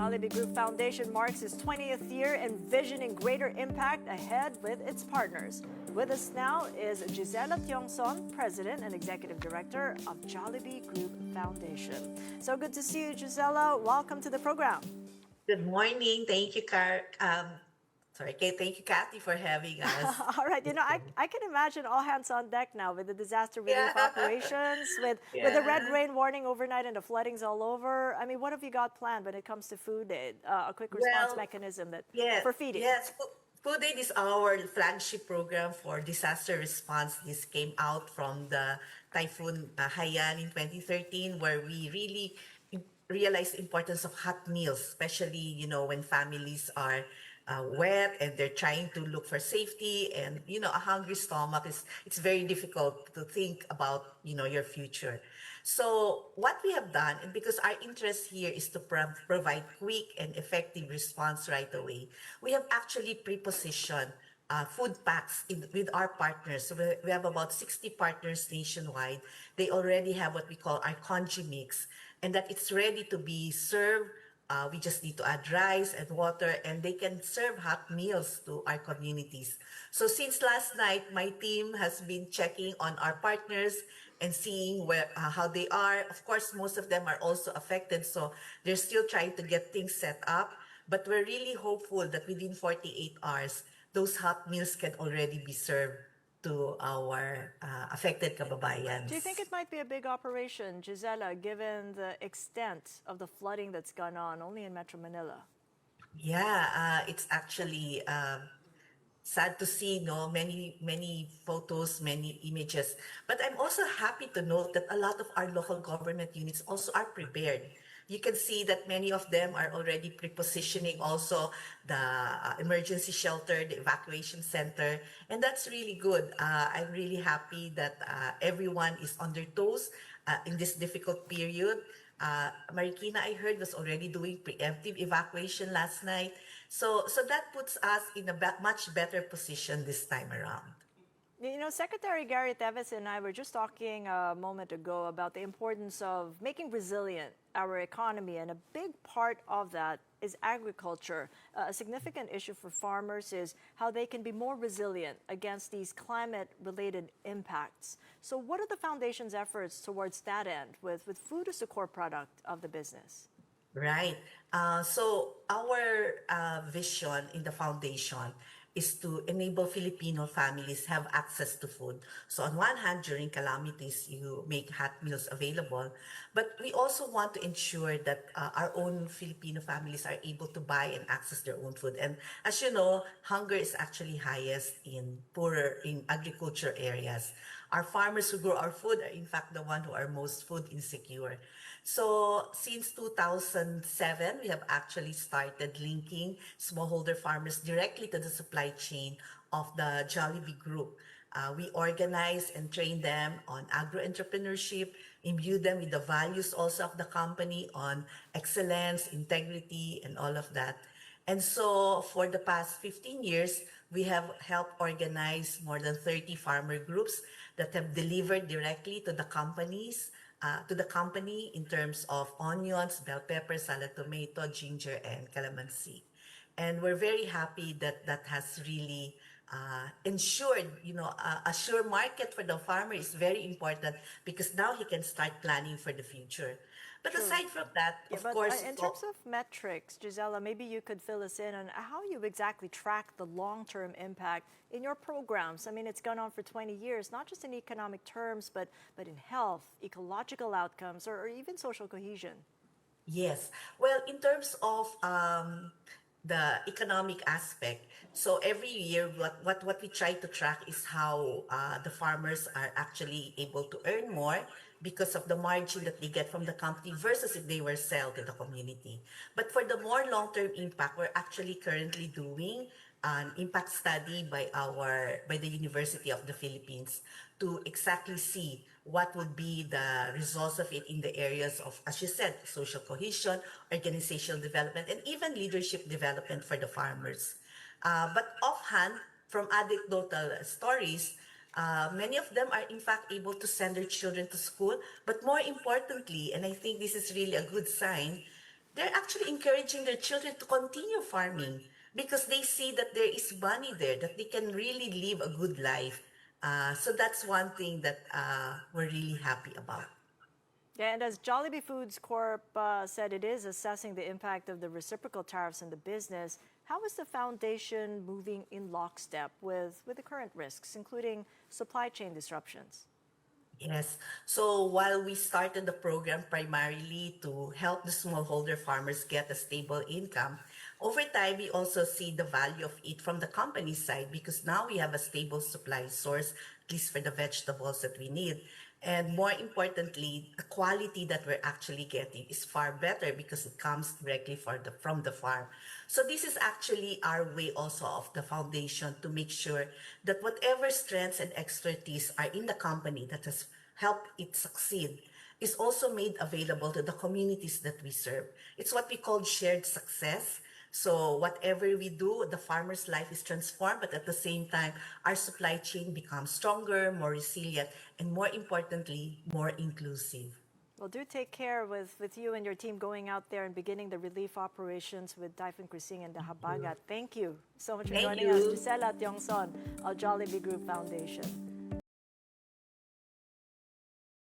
Jollibee Group Foundation marks its 20th year, envisioning greater impact ahead with its partners. With us now is Tiongson, President and Executive Director of Jollibee Group Foundation. So good to see you, Gisela. Welcome to the program. Good morning. Thank you, thank you, Kathy, for having us. All right, I can imagine all hands on deck now with the disaster relief Yeah. operations, with the red rain warning overnight and the floodings all over. I mean, what have you got planned when it comes to food aid? A quick response Well, mechanism yeah, for feeding. yes. Food Aid is our flagship program for disaster response. This came out from the Typhoon Haiyan in 2013, where we really realized the importance of hot meals, especially, when families are wet and they're trying to look for safety, and a hungry stomach is it's very difficult to think about your future. So what we have done, and because our interest here is to provide quick and effective response right away, we have actually pre-positioned food packs with our partners. So we have about 60 partners nationwide. They already have what we call our congee mix, and that it's ready to be served. We just need to add rice and water, and they can serve hot meals to our communities. So since last night, my team has been checking on our partners and seeing how they are. Of course, most of them are also affected, so they're still trying to get things set up. But we're really hopeful that within 48 hours, those hot meals can already be served to our affected kababayans. Do you think it might be a big operation, Gisela, given the extent of the flooding that's gone on only in Metro Manila? Yeah, it's actually sad to see, no, many photos, many images. But I'm also happy to note that a lot of our local government units also are prepared. You can see that many of them are already pre-positioning also the emergency shelter, the evacuation center, and that's really good. I'm really happy that everyone is on their toes in this difficult period. Marikina, I heard, was already doing preemptive evacuation last night. So that puts us in a much better position this time around. Secretary Gary Teves and I were just talking a moment ago about the importance of making resilient our economy, and a big part of that is agriculture. A significant issue for farmers is how they can be more resilient against these climate-related impacts. So what are the foundation's efforts towards that end, with food as a core product of the business? Right. So our vision in the foundation is to enable Filipino families have access to food. So on one hand, during calamities, you make hot meals available, but we also want to ensure that our own Filipino families are able to buy and access their own food. And as you know, hunger is actually highest in poorer, in agriculture areas. Our farmers who grow our food are in fact the one who are most food insecure. So since 2007, we have actually started linking smallholder farmers directly to the supply chain of the Jollibee Group. We organize and train them on agro-entrepreneurship, imbue them with the values also of the company on excellence, integrity, and all of that. And so for the past 15 years, we have helped organize more than 30 farmer groups that have delivered directly to the company in terms of onions, bell pepper, salad tomato, ginger, and calamansi. And we're very happy that that has really ensured, a sure market for the farmer is very important, because now he can start planning for the future. But True. aside from that, Yeah, of but course, in terms of metrics, Gisela, maybe you could fill us in on how you exactly track the long-term impact in your programs. I mean, it's gone on for 20 years, not just in economic terms, but in health, ecological outcomes, or even social cohesion. Yes. Well, in terms of the economic aspect, so every year, what we try to track is how the farmers are actually able to earn more because of the margin that they get from the company versus if they were sell to the community. But for the more long-term impact, we're actually currently doing an impact study by the University of the Philippines to exactly see what would be the results of it in the areas of, as you said, social cohesion, organizational development, and even leadership development for the farmers. But offhand, from anecdotal stories, many of them are in fact able to send their children to school. But more importantly, and I think this is really a good sign, they're actually encouraging their children to continue farming because they see that there is money there, that they can really live a good life. So that's one thing that we're really happy about. Yeah, and as Jollibee Foods Corp said, it is assessing the impact of the reciprocal tariffs on the business. How is the foundation moving in lockstep with the current risks, including supply chain disruptions? Yes. So while we started the program primarily to help the smallholder farmers get a stable income, over time we also see the value of it from the company side because now we have a stable supply source, at least for the vegetables that we need. And more importantly, the quality that we're actually getting is far better because it comes directly from the farm. So this is actually our way also of the foundation to make sure that whatever strengths and expertise are in the company that has helped it succeed is also made available to the communities that we serve. It's what we call shared success. So whatever we do, the farmer's life is transformed, but at the same time, our supply chain becomes stronger, more resilient, and more importantly, more inclusive. Well, do take care with you and your team going out there and beginning the relief operations with Typhoon Crising and the Habagat. Thank you so much for Thank joining us. you. Gisela Tiongson of Jollibee Group Foundation.